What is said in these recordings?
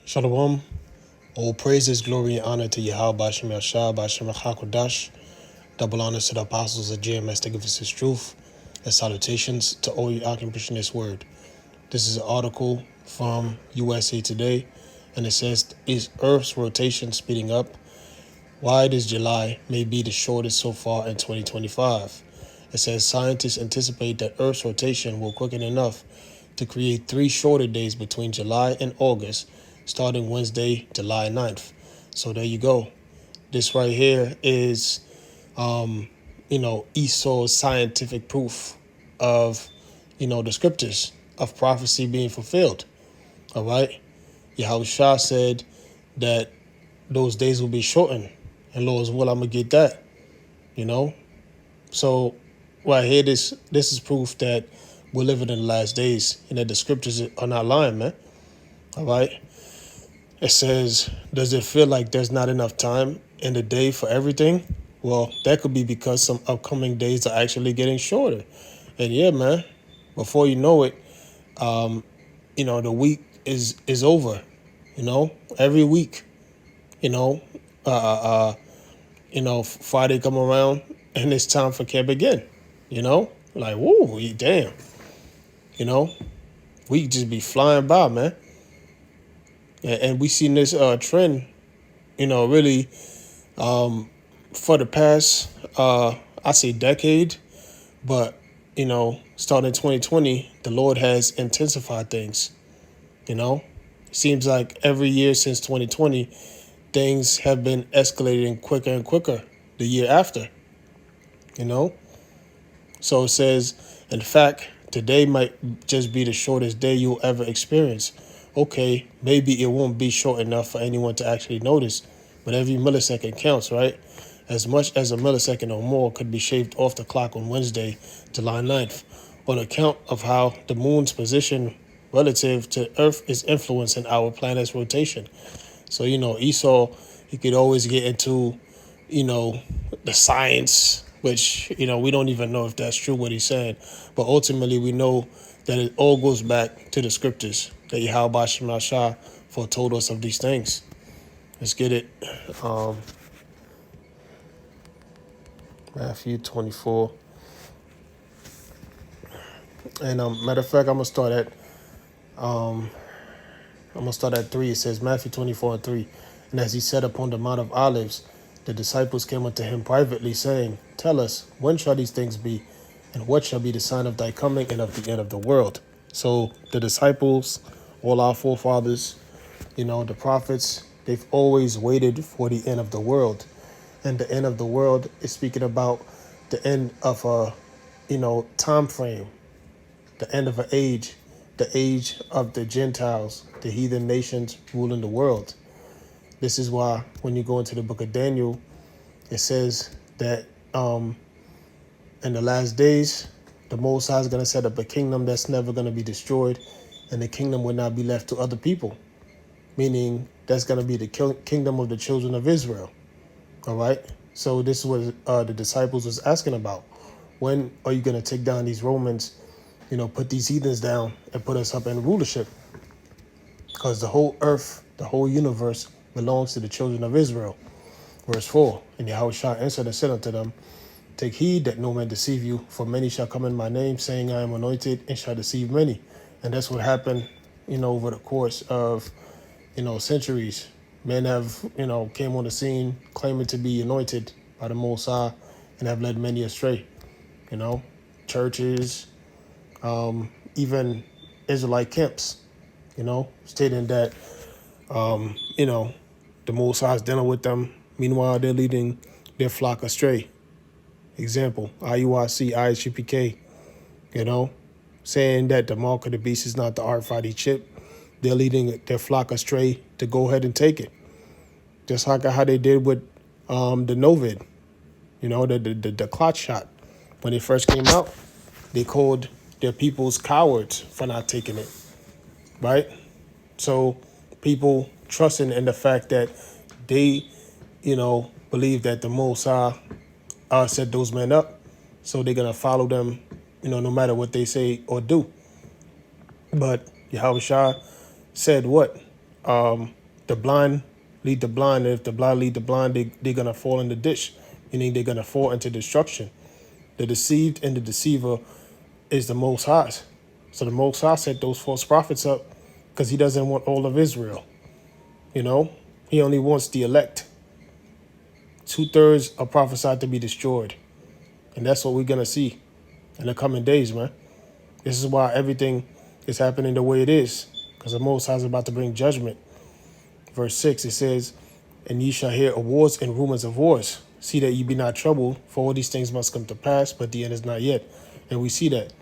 Shalom. All praises, glory, and honor to Yahweh Bashem Yashah, Bashem HaKodash. Double honors to the apostles of JMS to give us his truth. And salutations to all you out pushing this word. This is an article from USA Today, and it says, is Earth's rotation speeding up? Why this July may be the shortest so far in 2025. It says scientists anticipate that Earth's rotation will quicken enough to create 3 shorter days between July and August, starting Wednesday, July 9th. So there you go. This right here is, Esau's scientific proof of, the scriptures of prophecy being fulfilled. All right. Yahushua said that those days will be shortened. And Lord's will, I'm going to get that, So right here, this is proof that we're living in the last days and that the scriptures are not lying, man. All right. It says, does it feel like there's not enough time in the day for everything? Well, that could be because some upcoming days are actually getting shorter. And yeah, man, before you know it, the week is over, every week, Friday come around and it's time for camp again, like, whoa, damn, we just be flying by, man. And we seen this trend, really for the past, I say decade, but, starting 2020, the Lord has intensified things, Seems like every year since 2020, things have been escalating quicker and quicker the year after, So it says, in fact, today might just be the shortest day you'll ever experience. Okay, maybe it won't be short enough for anyone to actually notice, but every millisecond counts, right? As much as a millisecond or more could be shaved off the clock on Wednesday, July 9th, on account of how the moon's position relative to Earth is influencing our planet's rotation. So, Esau, he could always get into, the science, which, we don't even know if that's true what he's saying. But ultimately, we know that it all goes back to the scriptures that Yahweh Bashem Yashah foretold us of these things. Let's get it. Matthew 24. And matter of fact, I'm gonna start at 3. It says Matthew 24:3. And as he sat upon the Mount of Olives, the disciples came unto him privately, saying, tell us, when shall these things be? And what shall be the sign of thy coming and of the end of the world? So the disciples, all our forefathers, the prophets, they've always waited for the end of the world. And the end of the world is speaking about the end of a, time frame, the end of an age, the age of the Gentiles, the heathen nations ruling the world. This is why when you go into the book of Daniel, it says that in the last days, the Most High is going to set up a kingdom that's never going to be destroyed, and the kingdom will not be left to other people, meaning that's going to be the kingdom of the children of Israel. All right? So this is what the disciples was asking about. When are you going to take down these Romans, put these heathens down and put us up in rulership? Because the whole earth, the whole universe belongs to the children of Israel. Verse 4, and Yahushua answered and said unto them, take heed that no man deceive you, for many shall come in my name, saying, I am anointed, and shall deceive many. And that's what happened, over the course of, centuries. Men have, came on the scene claiming to be anointed by the Most High and have led many astray. Churches, even Israelite camps, stating that, the Most High is dealing with them. Meanwhile, they're leading their flock astray. Example, IUIC, ISGPK, saying that the mark of the beast is not the RFID chip. They're leading their flock astray to go ahead and take it. Just like how they did with the Novid, the clot shot. When it first came out, they called their peoples cowards for not taking it, right? So people trusting in the fact that they, believe that the Most High set those men up, so they're going to follow them, no matter what they say or do. But Yahushua said what? the blind lead the blind, and if the blind lead the blind, they're going to fall in the ditch, meaning they're going to fall into destruction. The deceived and the deceiver is the Most High. So the Most High set those false prophets up because he doesn't want all of Israel. You know, he only wants the elect. 2/3 are prophesied to be destroyed. And that's what we're going to see in the coming days, man. This is why everything is happening the way it is, because the Most High is about to bring judgment. Verse 6, it says, and ye shall hear of wars and rumors of wars. See that ye be not troubled, for all these things must come to pass, but the end is not yet. And we see that,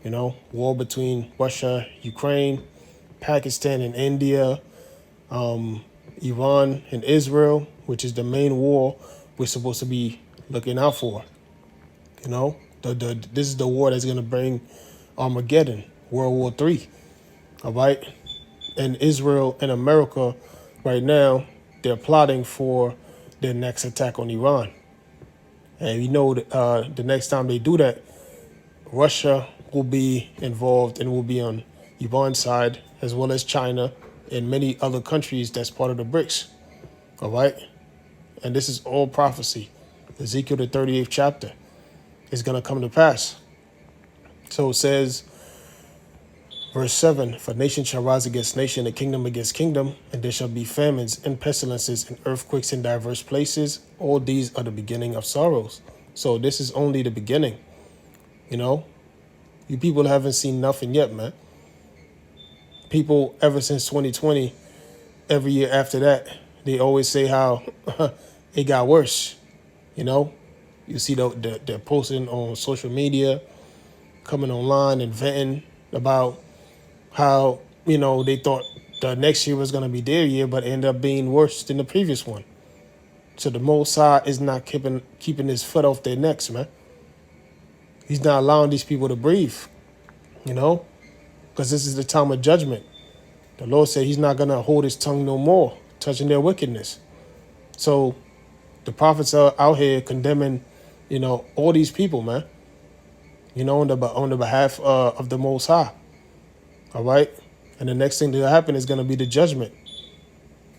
you know, war between Russia, Ukraine, Pakistan and India, Iran and Israel, which is the main war we're supposed to be looking out for. You know, this is the war that's going to bring Armageddon, World War III. All right. And Israel and America right now, they're plotting for their next attack on Iran. And you know, the next time they do that, Russia will be involved and will be on Iran's side, as well as China and many other countries that's part of the BRICS. All right. And this is all prophecy. Ezekiel, the 38th chapter, is going to come to pass. So it says, verse 7, for nation shall rise against nation, and kingdom against kingdom, and there shall be famines and pestilences and earthquakes in diverse places. All these are the beginning of sorrows. So this is only the beginning. You know, you people haven't seen nothing yet, man. People, ever since 2020, every year after that, they always say how it got worse. You know, you see they're posting on social media, coming online and venting about how, you know, they thought the next year was going to be their year, but it ended up being worse than the previous one. So the Most High is not keeping his foot off their necks, man. He's not allowing these people to breathe, you know, because this is the time of judgment. The Lord said he's not going to hold his tongue no more, touching their wickedness. So the prophets are out here condemning, you know, all these people, man, you know, on the behalf of the Most High. All right. And the next thing to happen is going to be the judgment.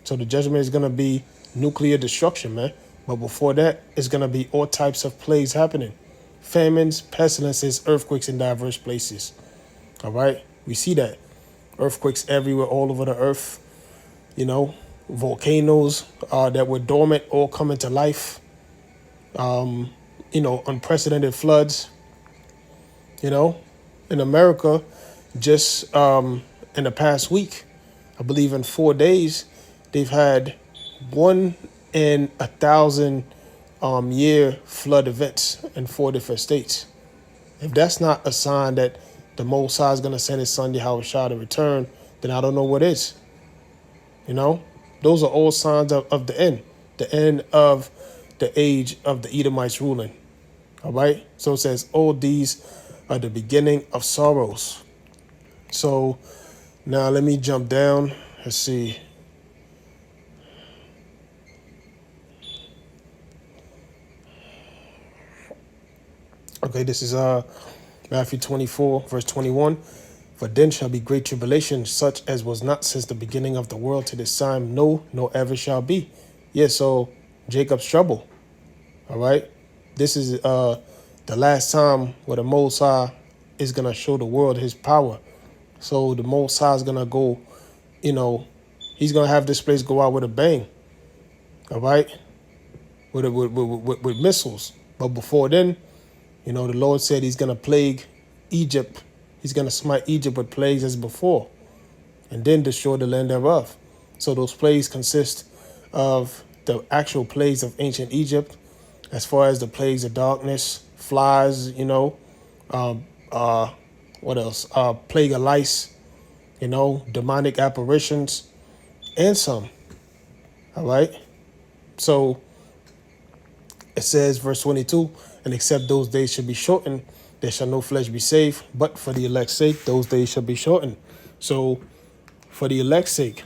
So the judgment is going to be nuclear destruction, man. But before that, it's going to be all types of plagues happening. Famines, pestilences, earthquakes in diverse places. All right. We see that. Earthquakes everywhere, all over the earth. You know, volcanoes that were dormant all coming to life. You know, unprecedented floods. You know, in America, just in the past week, I believe in 4 days, they've had 1 in 1,000 year flood events in 4 different states. If that's not a sign that the Most High is going to send his son Yahweh Shah to return, then I don't know what is. You know, those are all signs of the end of the age of the Edomites ruling. All right. So it says, all these are the beginning of sorrows. So now let me jump down. Let's see. Okay, this is Matthew 24, verse 21. For then shall be great tribulation, such as was not since the beginning of the world to this time, no, nor ever shall be. Yeah, so Jacob's trouble. All right. This is the last time where the Most High is going to show the world his power. So the Most High is going to go, you know, he's going to have this place go out with a bang. All right. With missiles. But before then, you know, the Lord said he's going to plague Egypt. He's going to smite Egypt with plagues as before, and then destroy the land thereof. So those plagues consist of the actual plagues of ancient Egypt, as far as the plagues of darkness, flies, you know, what else? Plague of lice, you know, demonic apparitions, and some. All right. So it says, verse 22, and except those days should be shortened, there shall no flesh be saved, but for the elect's sake, those days shall be shortened. So for the elect's sake,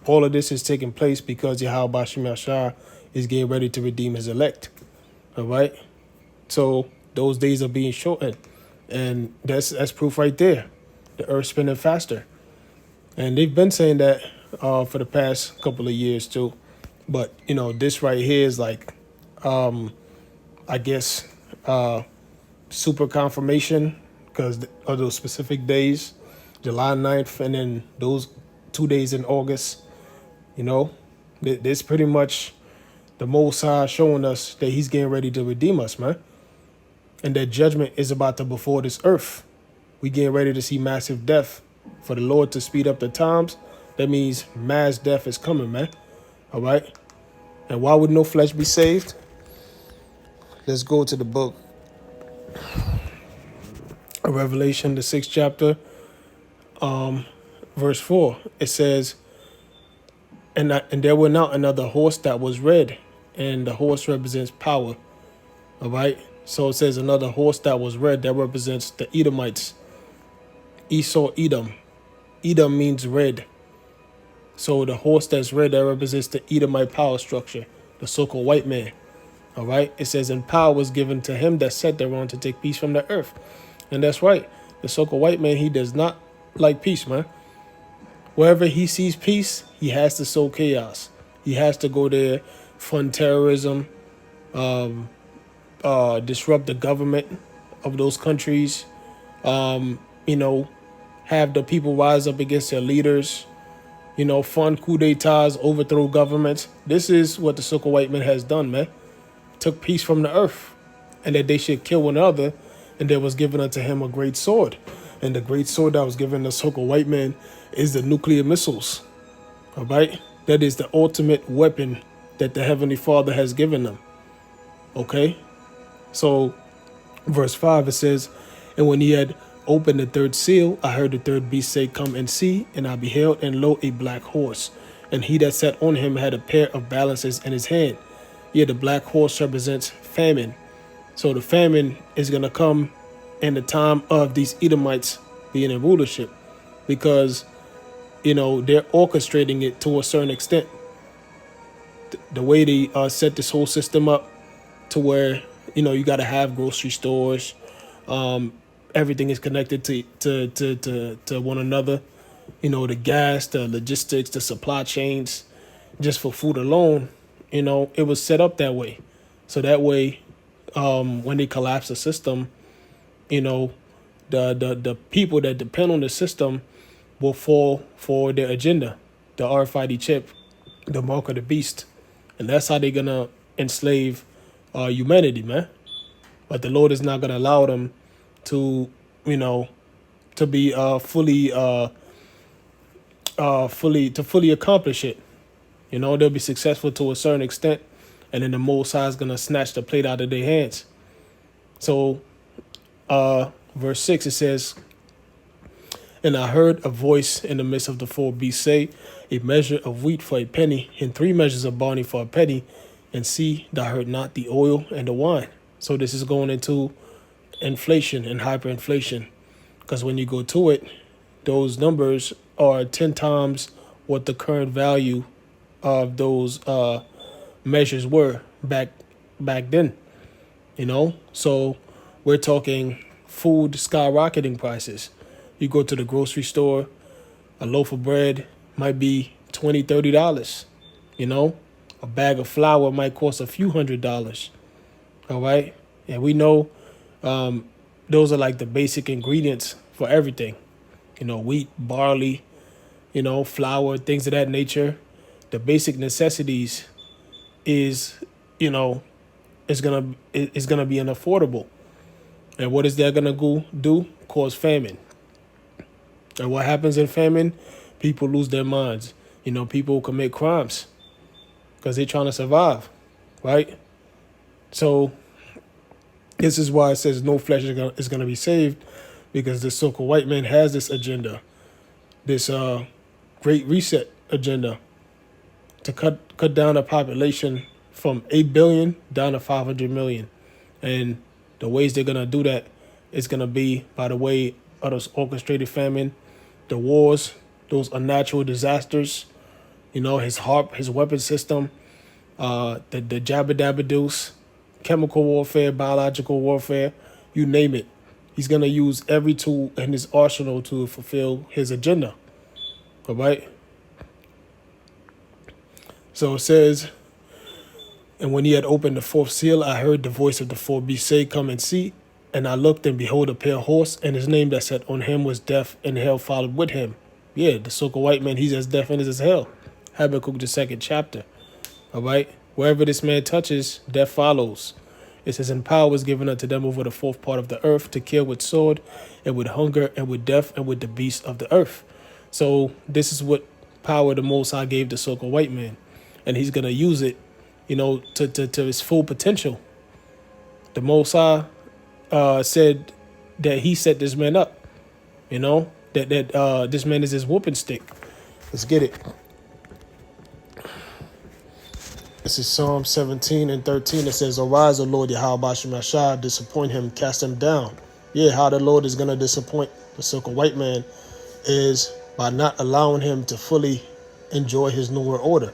all of this is taking place because Yahweh Bashim Yashar is getting ready to redeem his elect. All right. So those days are being shortened. And that's proof right there. The earth spinning faster. And they've been saying that for the past couple of years too. But this right here is like, I guess, super confirmation because of those specific days, July 9th, and then those 2 days in August. This pretty much the Most High showing us that He's getting ready to redeem us, man, and that judgment is about to before this earth. We getting ready to see massive death. For the Lord to speed up the times, that means mass death is coming, man. All right. And why would no flesh be saved? Let's go to the book of Revelation, the 6th chapter, verse 4. It says, and there went out another horse that was red, and the horse represents power. All right. So it says another horse that was red, that represents the Edomites. Esau, Edom. Edom means red. So the horse that's red, that represents the Edomite power structure, the so-called white man. All right. It says, and power was given to him that sat thereon to take peace from the earth. And that's right. The so-called white man, he does not like peace, man. Wherever he sees peace, he has to sow chaos. He has to go there, fund terrorism, disrupt the government of those countries, have the people rise up against their leaders, fund coup d'etats, overthrow governments. This is what the so-called white man has done, man. Took peace from the earth, and that they should kill one another, and there was given unto him a great sword. And the great sword that was given the so-called white man is the nuclear missiles. All right? That is the ultimate weapon that the Heavenly Father has given them. Okay? So, verse 5, it says, and when he had opened the third seal, I heard the third beast say, come and see. And I beheld, and lo, a black horse. And he that sat on him had a pair of balances in his hand. Yet the black horse represents famine. So the famine is going to come in the time of these Edomites being in rulership, because, they're orchestrating it to a certain extent. The way they set this whole system up to where, you got to have grocery stores. Everything is connected to one another. The gas, the logistics, the supply chains, just for food alone, it was set up that way. So that way, when they collapse the system, the people that depend on the system will fall for their agenda, the RFID chip, the mark of the beast. And that's how they're going to enslave humanity, man. But the Lord is not going to allow them to, to be fully accomplish it. They'll be successful to a certain extent, and then the Most High is going to snatch the plate out of their hands. So, verse 6, it says, and I heard a voice in the midst of the four beasts say, a measure of wheat for a penny, and 3 measures of barley for a penny, and see, thou heard not the oil and the wine. So this is going into inflation and hyperinflation, because when you go to it, those numbers are 10 times what the current value of those measures were back then. So we're talking food skyrocketing prices. You go to the grocery store, a loaf of bread might be $20-$30. A bag of flour might cost a few $100s. All right. And we know those are like the basic ingredients for everything. Wheat, barley, flour, things of that nature. The basic necessities is, is gonna be unaffordable. And what is that gonna do? Cause famine. And what happens in famine? People lose their minds. People commit crimes because they're trying to survive, right? So this is why it says no flesh is going to be saved, because the so-called white man has this agenda, this great reset agenda, to cut down the population from 8 billion down to 500 million. And the ways they're going to do that is going to be by the way of those orchestrated famine, the wars, those unnatural disasters, his weapon system, the jabba dabba deuce, chemical warfare, biological warfare, you name it. He's going to use every tool in his arsenal to fulfill his agenda. All right. So it says, and when he had opened the fourth seal, I heard the voice of the fourth beast say, come and see. And I looked, and behold, a pale horse, and his name that sat on him was Death, and hell followed with him. Yeah, the so-called white man, he's as deaf and as hell. Habakkuk, the 2nd chapter. All right? Wherever this man touches, death follows. It says, and power was given unto them over the fourth part of the earth to kill with sword, and with hunger, and with death, and with the beasts of the earth. So this is what power the Most High gave the so-called white man. And he's going to use it, to his full potential. The Most High said that he set this man up, that this man is his whooping stick. Let's get it. This is Psalm 17 and 13. It says, arise, O Lord, Yahweh Bashimashah, disappoint him, cast him down. Yeah, how the Lord is going to disappoint the so-called white man is by not allowing him to fully enjoy his New World Order.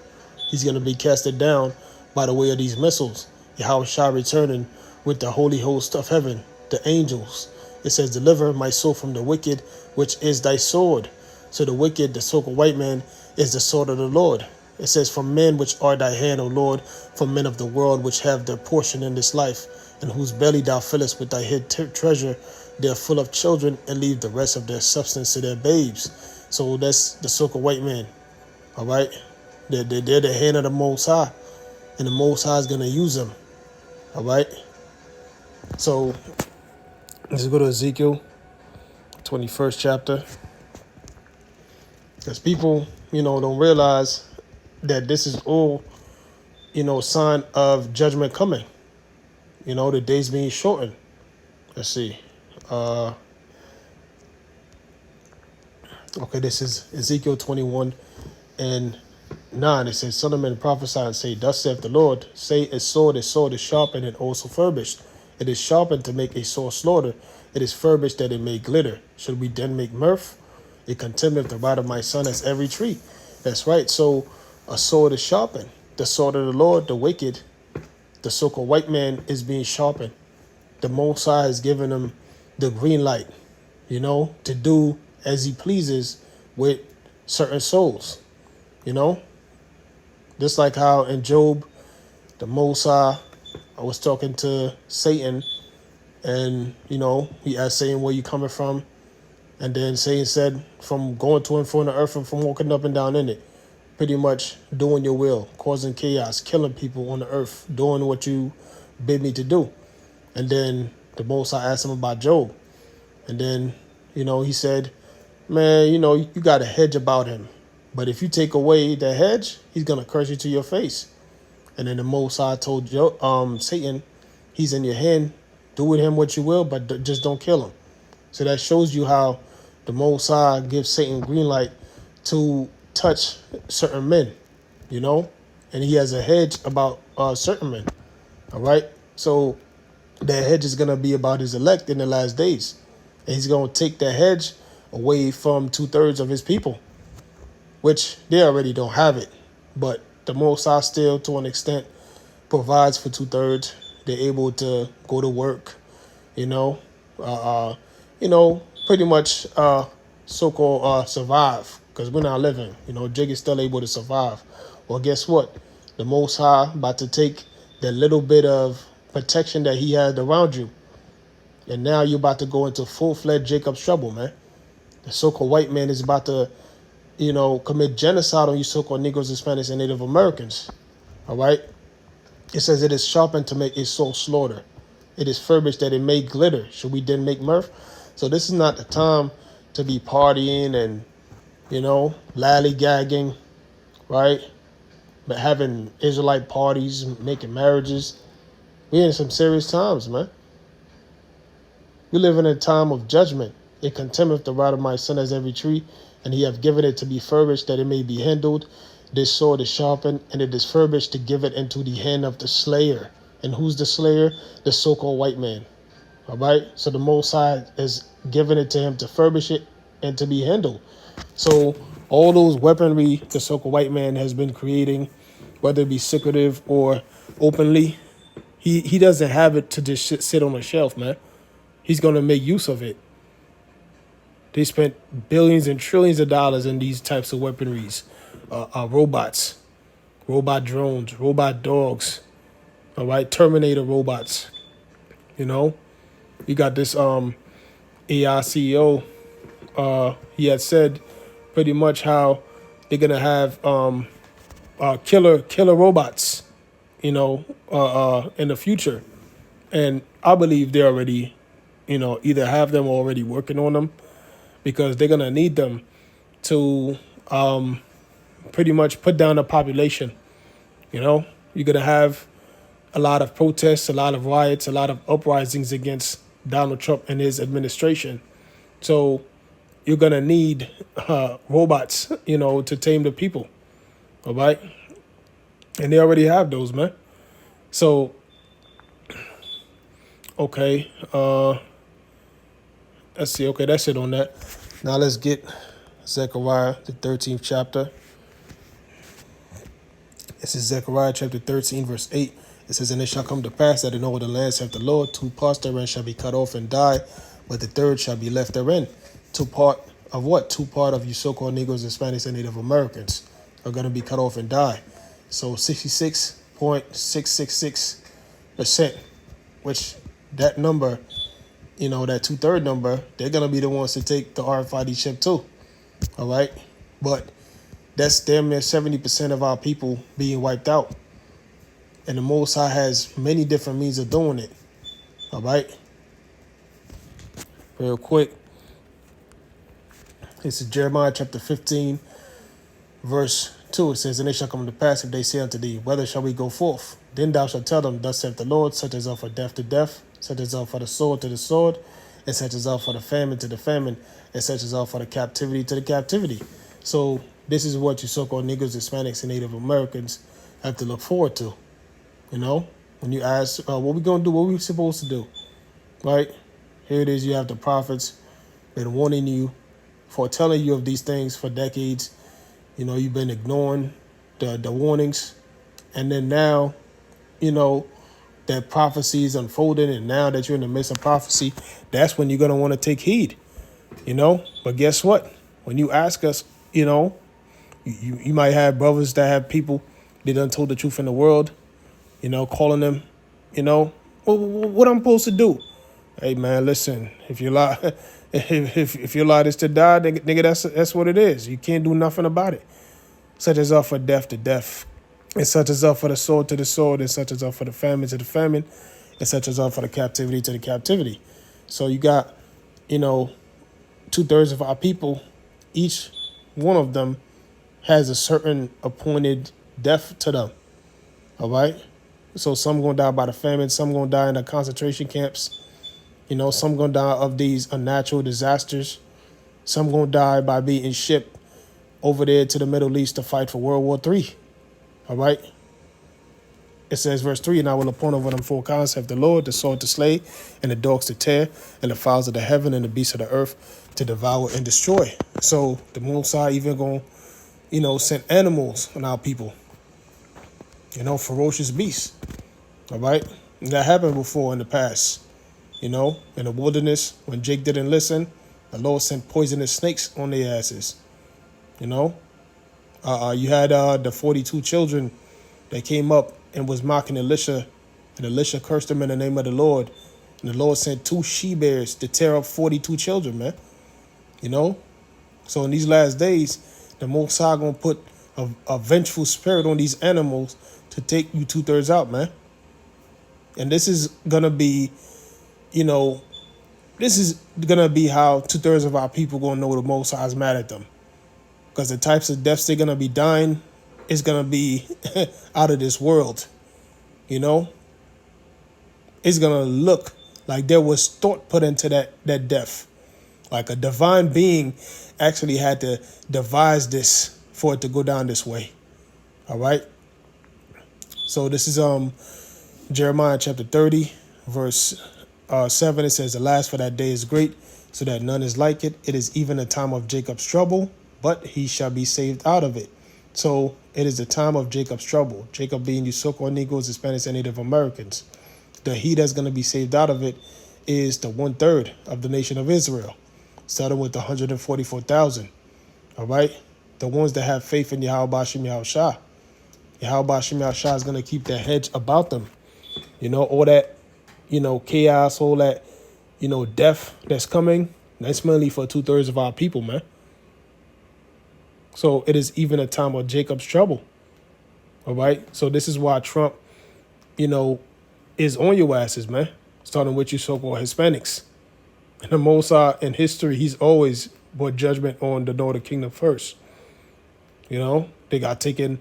He's going to be casted down by the way of these missiles. Yahweh Shah returning with the holy host of heaven, the angels. It says, deliver my soul from the wicked, which is thy sword. So the wicked, the so-called white man, is the sword of the Lord. It says, from men which are thy hand, O Lord, from men of the world which have their portion in this life, and whose belly thou fillest with thy hid treasure. They are full of children, and leave the rest of their substance to their babes. So that's the so-called white man. All right? They're the hand of the Most High, and the Most High is going to use them. All right? So let's go to Ezekiel, 21st chapter. Because people, don't realize that this is all, sign of judgment coming. The days being shortened. Let's see. Okay, this is Ezekiel 21 and 9. It says, son of man, prophesy and say, thus saith the Lord, say a sword is sharpened and also furbished. It is sharpened to make a sore slaughter. It is furbished that it may glitter. Should we then make mirth? It contemneth the rod of my son as every tree. That's right. So a sword is sharpened. The sword of the Lord, the wicked, the so-called white man is being sharpened. The Most High has given him the green light, to do as he pleases with certain souls, Just like how in Job, the Most High, I was talking to Satan, and, he asked Satan, where you coming from? And then Satan said, from going to and fro on the earth and from walking up and down in it. Pretty much doing your will, causing chaos, killing people on the earth, doing what you bid me to do. And then the Most High asked him about Job. And then, he said, man, you got a hedge about him. But if you take away the hedge, he's going to curse you to your face. And then the Most High told Satan, he's in your hand. Do with him what you will, but just don't kill him. So that shows you how the Most High gives Satan green light to touch certain men, and he has a hedge about certain men. All right. So that hedge is going to be about his elect in the last days. And he's going to take that hedge away from 2/3 of his people, which they already don't have it. But the Most High still, to an extent, provides for 2/3. They're able to go to work, pretty much so-called survive, because we're not living. Jig is still able to survive. Well, guess what? The Most High about to take that little bit of protection that he had around you, and now you're about to go into full-fledged Jacob's trouble, man. The so-called white man is about to, commit genocide on you so-called Negroes, Hispanics, and Native Americans. All right? It says it is sharpened to make a soul slaughter. It is furbished that it may glitter. Should we then make mirth? So this is not the time to be partying and, lollygagging, right? But having Israelite parties, making marriages. We're in some serious times, man. We live in a time of judgment. It contemneth the rod of my son as every tree, and he hath given it to be furbished that it may be handled. This sword is sharpened, and it is furbished to give it into the hand of the slayer. And who's the slayer? The so-called white man. All right? So the Most High has given it to him to furbish it and to be handled. So all those weaponry the so-called white man has been creating, whether it be secretive or openly, he doesn't have it to just sit on a shelf, man. He's going to make use of it. They spent billions and trillions of dollars in these types of weaponries, robots, robot drones, robot dogs, all right, Terminator robots. You know, you got this AI CEO. He had said pretty much how they're gonna have killer robots. In the future, and I believe they already, either have them or already working on them because they're gonna need them to pretty much put down the population. You're gonna have a lot of protests, a lot of riots, a lot of uprisings against Donald Trump and his administration. So you're gonna need robots, to tame the people. All right, and they already have those, man. So okay, let's see. Okay, that's it on that. Now let's get Zechariah, the 13th chapter. This is Zechariah chapter 13, verse 8. It says, "And it shall come to pass that in all the lands saith the Lord, two parts therein shall be cut off and die, but the third shall be left therein." Two part of what? Two part of you so-called Negroes, Hispanics, and Native Americans are going to be cut off and die. So 66.666%, which that number, that 2/3 number, they're going to be the ones to take the RFID chip too. All right. But that's damn near 70% of our people being wiped out. And the Most High has many different means of doing it. All right. Real quick. This is Jeremiah chapter 15, verse 2. It says, "And it shall come to pass if they say unto thee, Whether shall we go forth? Then thou shalt tell them, Thus saith the Lord, such as are for death to death, such as are for the sword to the sword, and such as are for the famine to the famine, and such as are for the captivity to the captivity." So this is what you so-called Negroes, Hispanics, and Native Americans have to look forward to. When you ask, what we going to do, what we supposed to do, right? Here it is. You have the prophets been warning you, foretelling you of these things for decades. You've been ignoring the warnings. And then now, that prophecy is unfolding. And now that you're in the midst of prophecy, that's when you're going to want to take heed, But guess what? When you ask us, you might have brothers that have people, they done told the truth in the world, calling them, what I'm supposed to do? Hey, man, listen, if you lie, if your lot is to die, nigga, that's what it is. You can't do nothing about it. Such as are for death to death, and such as are for the sword to the sword, and such as are for the famine to the famine, and such as are for the captivity to the captivity. So you got, 2/3 of our people, each one of them has a certain appointed death to them. All right. So some gonna die by the famine, some gonna die in the concentration camps. Some gonna die of these unnatural disasters. Some gonna die by being shipped over there to the Middle East to fight for World War III. All right. It says, verse 3, "And I will appoint over them four kinds, have the Lord, the sword to slay, and the dogs to tear, and the fowls of the heaven, and the beasts of the earth to devour and destroy." So the Most High even gonna, send animals on our people. Ferocious beasts. All right. And that happened before in the past. In the wilderness, when Jake didn't listen, the Lord sent poisonous snakes on their asses. You had the 42 children that came up and was mocking Elisha, and Elisha cursed them in the name of the Lord. And the Lord sent 2 she-bears to tear up 42 children, man. So in these last days, the Most High gonna put a vengeful spirit on these animals to take you 2/3 out, man. And this is gonna be, this is gonna be how 2/3 of our people gonna know the Most High is mad at them, because the types of deaths they're gonna be dying is gonna be out of this world. It's gonna look like there was thought put into that death, like a divine being actually had to devise this for it to go down this way. All right. So this is Jeremiah chapter 30, verse 7. It says, "Alas, for that day is great, so that none is like it. It is even a time of Jacob's trouble, but he shall be saved out of it." So it is the time of Jacob's trouble. Jacob being you so-called Negroes, Hispanics, and Native Americans. The he that's going to be saved out of it is the 1/3 of the nation of Israel, starting with the 144,000. All right. The ones that have faith in Yahweh Bashim Yahushua. Yahweh Shem Yahshua is going to keep that hedge about them. All that, chaos, all that, death that's coming, that's mainly for 2/3 of our people, man. So it is even a time of Jacob's trouble. All right. So this is why Trump, is on your asses, man. Starting with you so-called Hispanics. And the Mossad in history, he's always brought judgment on the Northern Kingdom first. They got taken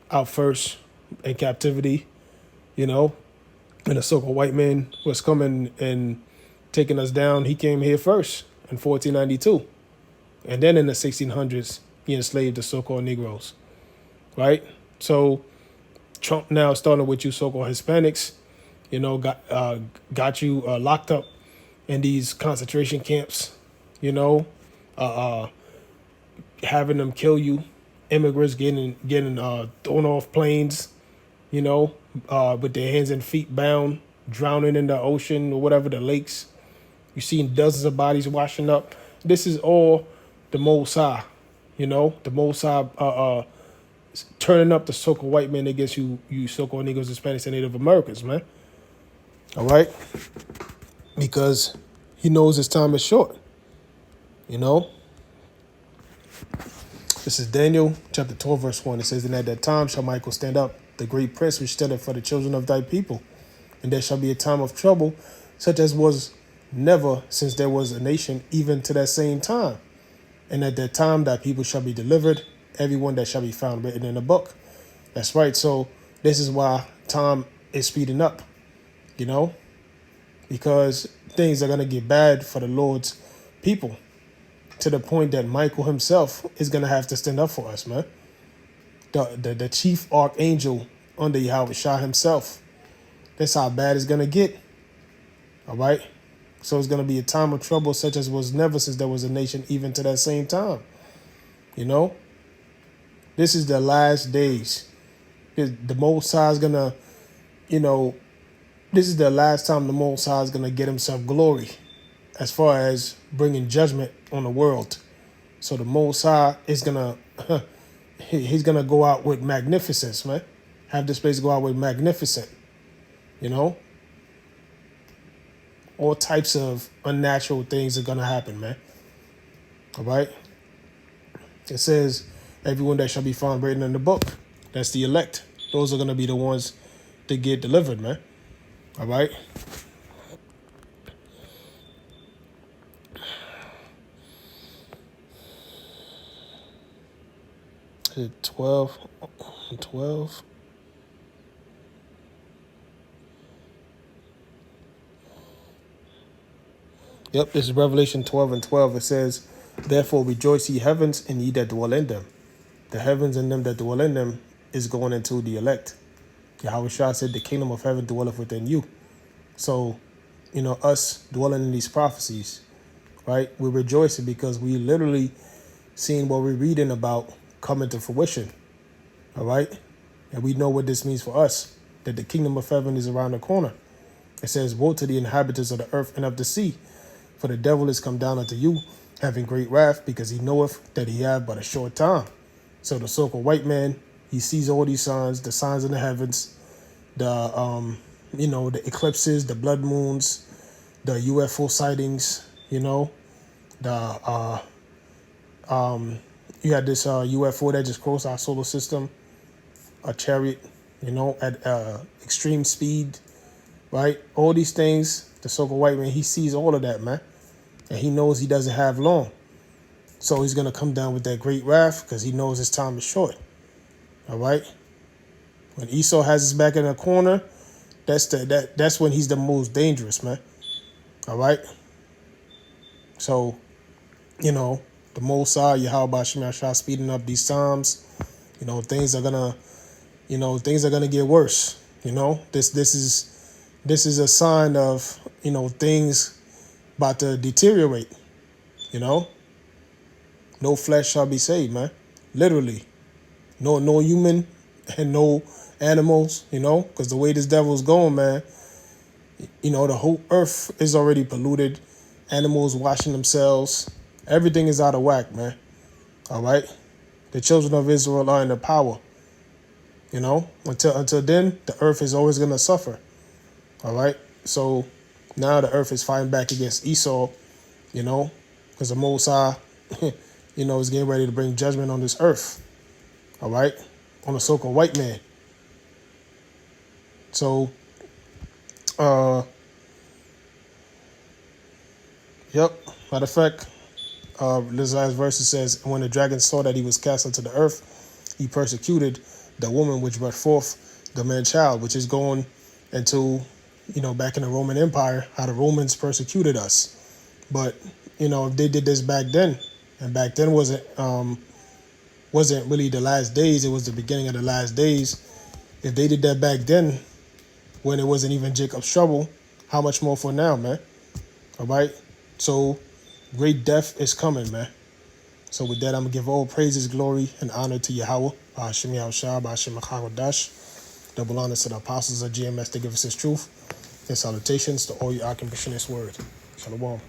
out first in captivity, and the so-called white man was coming and taking us down. He came here first in 1492. And then in the 1600s, he enslaved the so-called Negroes, right? So Trump now starting with you so-called Hispanics, got you locked up in these concentration camps, having them kill you, immigrants getting thrown off planes, with their hands and feet bound, drowning in the ocean or whatever, the lakes. You've seen dozens of bodies washing up. This is all the Mossad, the Mossad turning up the so-called white men against you so-called Negroes, Hispanics, and Native Americans, man. All right? Because he knows his time is short, This is Daniel chapter 12, verse 1. It says, "And at that time shall Michael stand up, the great prince which stood up for the children of thy people. And there shall be a time of trouble, such as was never since there was a nation, even to that same time. And at that time thy people shall be delivered, everyone that shall be found written in a book." That's right. So this is why time is speeding up, because things are going to get bad for the Lord's people, to the point that Michael himself is going to have to stand up for us, man. The chief archangel under Yahweh Shah himself. That's how bad it's going to get. All right? So it's going to be a time of trouble such as was never since there was a nation, even to that same time. This is the last days. The Mossad is going to, this is the last time the Mossad is going to get himself glory as far as bringing judgment on the world. So the Mossad is going to, he's going to go out with magnificence, man. Have this place go out with magnificent, All types of unnatural things are going to happen, man. All right? It says, everyone that shall be found written in the book. That's the elect. Those are going to be the ones to get delivered, man. All right? Is it 12? 12? Yep, this is Revelation 12 and 12. It says, "Therefore rejoice ye heavens, and ye that dwell in them." The heavens and them that dwell in them is going into the elect. Yahweh Shah said, "The kingdom of heaven dwelleth within you." So, us dwelling in these prophecies, right? We're rejoicing because we literally seeing what we're reading about coming to fruition. All right? And we know what this means for us, that the kingdom of heaven is around the corner. It says, "Woe to the inhabitants of the earth and of the sea, for the devil is come down unto you, having great wrath, because he knoweth that he have but a short time." So the so-called white man, he sees all these signs, the signs in the heavens, the the eclipses, the blood moons, the UFO sightings, the you had this UFO that just crossed our solar system, a chariot, at extreme speed, right? All these things, the so-called white man, he sees all of that, man. And he knows he doesn't have long. So he's going to come down with that great wrath because he knows his time is short. All right? When Esau has his back in a corner, that's when he's the most dangerous, man. All right? So, the Mossad, Yahweh Shem Yahshua speeding up these times. Things are gonna get worse. This is a sign of, things about to deteriorate. No flesh shall be saved, man. Literally. No human and no animals, because the way this devil's going, man, the whole earth is already polluted. Animals washing themselves. Everything is out of whack, man. All right? The children of Israel are in the power. Until then, the earth is always going to suffer. All right. So now the earth is fighting back against Esau, because the Most High, is getting ready to bring judgment on this earth. All right. On the so-called white man. So, yep. Matter of fact, this last verse it says, when the dragon saw that he was cast into the earth, he persecuted the woman which brought forth the man child, which is going into, back in the Roman Empire, how the Romans persecuted us. But, if they did this back then, and back then wasn't really the last days, it was the beginning of the last days. If they did that back then, when it wasn't even Jacob's trouble, how much more for now, man? All right? So, great death is coming, man. So with that, I'm going to give all praises, glory, and honor to Yahweh. Ba'ashim Yahushua, Ba'ashim Achagadash. Double honors to the apostles of GMS to give us his truth. And salutations to all you Akim Word. Shalom.